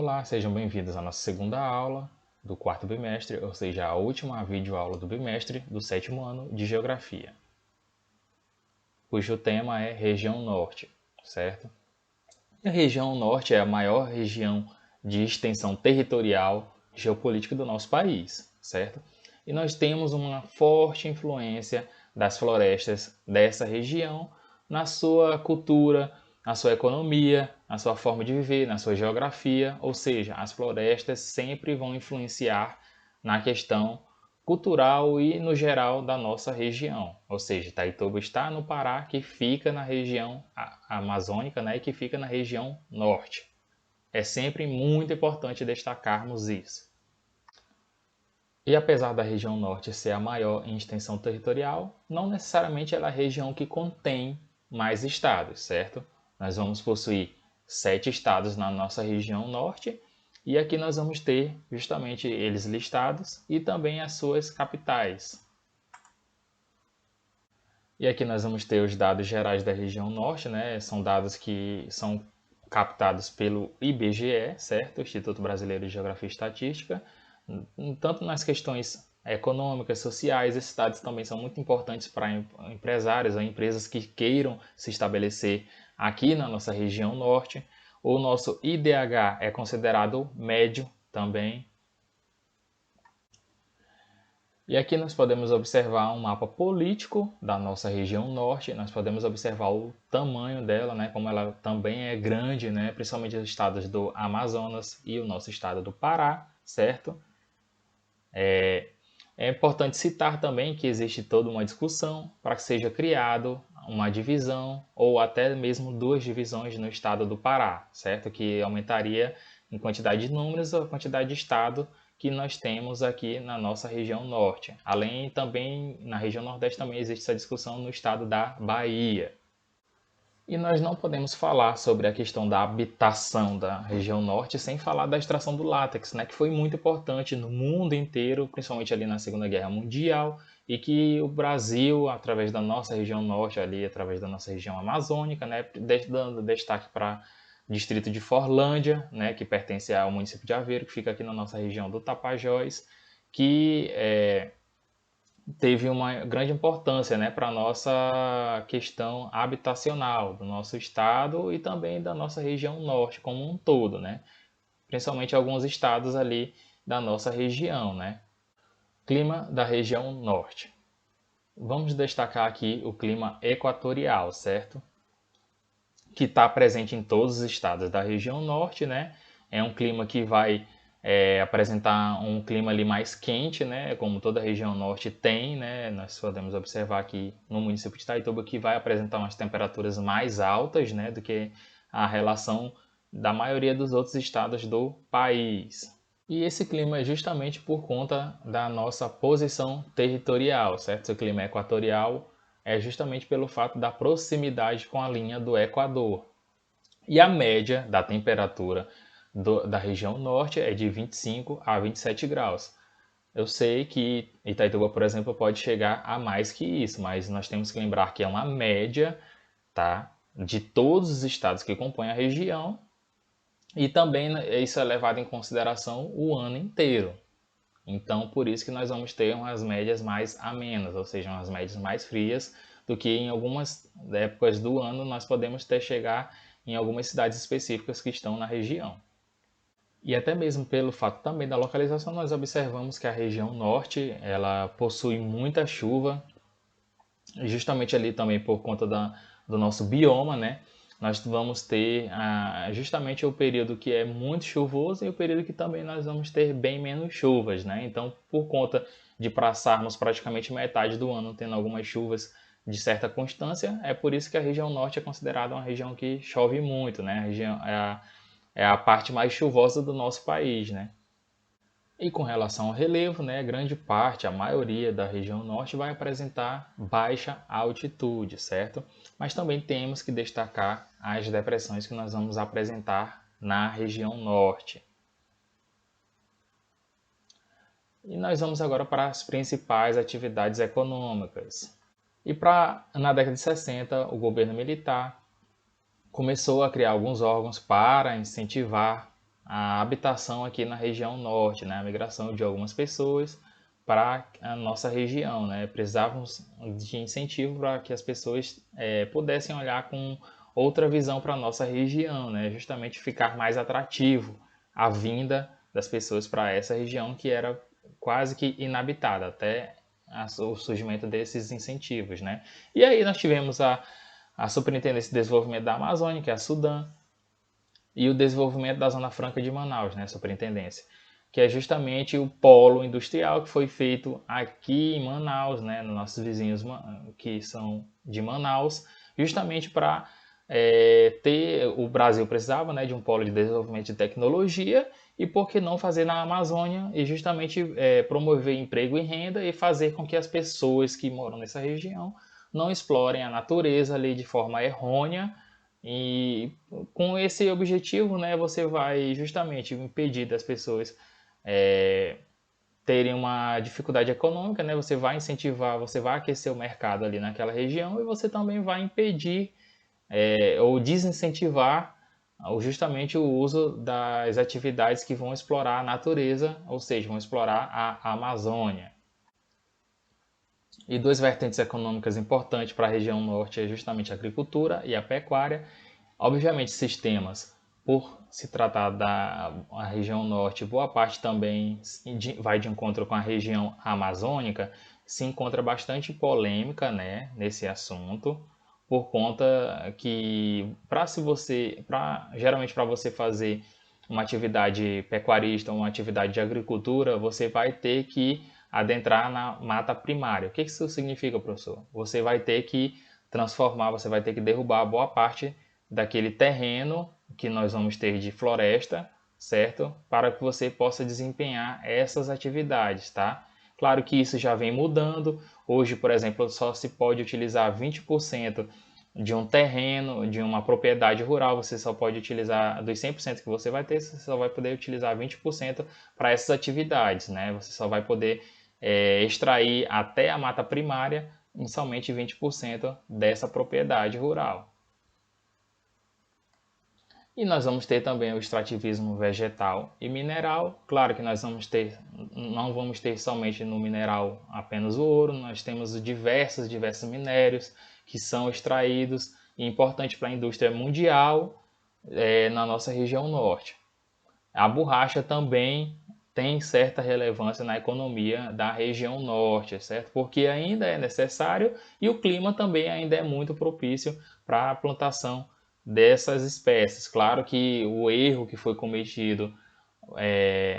Olá, sejam bem-vindos à nossa segunda aula do quarto bimestre, ou seja, a última videoaula do bimestre do 7º ano de Geografia, cujo tema é Região Norte, certo? E a região Norte é a maior região de extensão territorial geopolítica do nosso país, certo? E nós temos uma forte influência das florestas dessa região na sua cultura, na sua economia, na sua forma de viver, na sua geografia, ou seja, as florestas sempre vão influenciar na questão cultural e no geral da nossa região. Ou seja, Itaituba está no Pará, que fica na região amazônica, né, e que fica na região norte. É sempre muito importante destacarmos isso. E apesar da região norte ser a maior em extensão territorial, não necessariamente ela é a região que contém mais estados, certo? Nós vamos possuir 7 estados na nossa região norte e aqui nós vamos ter justamente eles listados e também as suas capitais. E aqui nós vamos ter os dados gerais da região norte, né? São dados que são captados pelo IBGE, certo? Instituto Brasileiro de Geografia e Estatística. Tanto nas questões econômicas, sociais, esses dados também são muito importantes para empresários ou empresas que queiram se estabelecer aqui na nossa região norte. O nosso IDH é considerado médio também. E aqui nós podemos observar um mapa político da nossa região norte, nós podemos observar o tamanho dela, né, como ela também é grande, né, principalmente os estados do Amazonas e o nosso estado do Pará, certo? É importante citar também que existe toda uma discussão para que seja criado uma divisão ou até mesmo 2 divisões no estado do Pará, certo? Que aumentaria em quantidade de números a quantidade de estado que nós temos aqui na nossa região norte. Além também, na região nordeste também existe essa discussão no estado da Bahia. E nós não podemos falar sobre a questão da habitação da região norte sem falar da extração do látex, né, que foi muito importante no mundo inteiro, principalmente ali na Segunda Guerra Mundial, e que o Brasil, através da nossa região norte, ali através da nossa região amazônica, né, dando destaque para o distrito de Forlândia, né, que pertence ao município de Aveiro, que fica aqui na nossa região do Tapajós, que teve uma grande importância, né, para a nossa questão habitacional do nosso estado e também da nossa região norte como um todo, né? Principalmente alguns estados ali da nossa região, né? Clima da região norte. Vamos destacar aqui o clima equatorial, certo? Que está presente em todos os estados da região norte, né? É um clima que vai apresentar um clima ali mais quente, né? Como toda a região norte tem, né? Nós podemos observar aqui no município de Itaituba que vai apresentar umas temperaturas mais altas, né? Do que a relação da maioria dos outros estados do país. E esse clima é justamente por conta da nossa posição territorial, certo? Esse clima equatorial é justamente pelo fato da proximidade com a linha do Equador. E a média da temperatura da região norte é de 25 a 27 graus. Eu sei que Itaituba, por exemplo, pode chegar a mais que isso, mas nós temos que lembrar que é uma média, tá, de todos os estados que compõem a região e também isso é levado em consideração o ano inteiro. Então, por isso que nós vamos ter umas médias mais amenas, ou seja, umas médias mais frias do que em algumas épocas do ano nós podemos ter chegar em algumas cidades específicas que estão na região. E até mesmo pelo fato também da localização, nós observamos que a região norte ela possui muita chuva, justamente ali também por conta do nosso bioma, né? Nós vamos ter justamente o período que é muito chuvoso e o período que também nós vamos ter bem menos chuvas, né? Então, por conta de passarmos praticamente metade do ano tendo algumas chuvas de certa constância, é por isso que a região norte é considerada uma região que chove muito, né? A região é a parte mais chuvosa do nosso país, né? E com relação ao relevo, né, grande parte, a maioria da região norte vai apresentar baixa altitude, certo? Mas também temos que destacar as depressões que nós vamos apresentar na região norte. E nós vamos agora para as principais atividades econômicas. E na década de 60, o governo militar começou a criar alguns órgãos para incentivar a habitação aqui na região norte, né? A migração de algumas pessoas para a nossa região, né? Precisávamos de incentivo para que as pessoas pudessem olhar com outra visão para a nossa região, né? Justamente ficar mais atrativo a vinda das pessoas para essa região que era quase que inabitada até o surgimento desses incentivos, né? E aí nós tivemos a Superintendência de Desenvolvimento da Amazônia, que é a SUDAM, e o desenvolvimento da Zona Franca de Manaus, né, Superintendência, que é justamente o polo industrial que foi feito aqui em Manaus, né, nos nossos vizinhos que são de Manaus, justamente para o Brasil precisava, né, de um polo de desenvolvimento de tecnologia e por que não fazer na Amazônia e justamente promover emprego e renda e fazer com que as pessoas que moram nessa região não explorem a natureza ali de forma errônea e com esse objetivo, né, você vai justamente impedir das pessoas terem uma dificuldade econômica, né? Você vai incentivar, você vai aquecer o mercado ali naquela região e você também vai impedir ou desincentivar justamente o uso das atividades que vão explorar a natureza, ou seja, vão explorar a Amazônia. E duas vertentes econômicas importantes para a região norte é justamente a agricultura e a pecuária. Obviamente, sistemas, por se tratar da região norte, boa parte também vai de encontro com a região amazônica, se encontra bastante polêmica, né, nesse assunto, por conta que geralmente para você fazer uma atividade pecuarista, uma atividade de agricultura, você vai ter que adentrar na mata primária. O que isso significa, professor? Você vai ter que transformar, você vai ter que derrubar boa parte daquele terreno que nós vamos ter de floresta, certo? Para que você possa desempenhar essas atividades, tá? Claro que isso já vem mudando. Hoje, por exemplo, só se pode utilizar 20% de um terreno, de uma propriedade rural, você só pode utilizar dos 100% que você vai ter, você só vai poder utilizar 20% para essas atividades, né? Você só vai poder extrair até a mata primária em somente 20% dessa propriedade rural. E nós vamos ter também o extrativismo vegetal e mineral. Claro que não vamos ter somente no mineral apenas o ouro, nós temos diversos minérios que são extraídos e importante para a indústria mundial na nossa região norte. A borracha também tem certa relevância na economia da região norte, certo? Porque ainda é necessário e o clima também ainda é muito propício para a plantação dessas espécies. Claro que o erro que foi cometido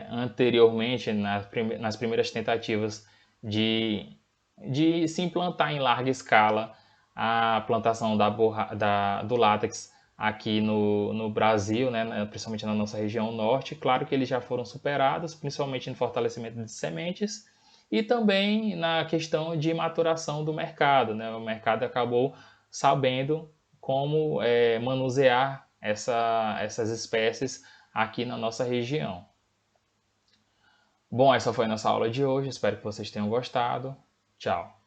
anteriormente nas primeiras tentativas de se implantar em larga escala a plantação do látex aqui no Brasil, né, principalmente na nossa região norte. Claro que eles já foram superados, principalmente no fortalecimento de sementes e também na questão de maturação do mercado, né? O mercado acabou sabendo como manusear essas espécies aqui na nossa região. Bom, essa foi a nossa aula de hoje, espero que vocês tenham gostado. Tchau!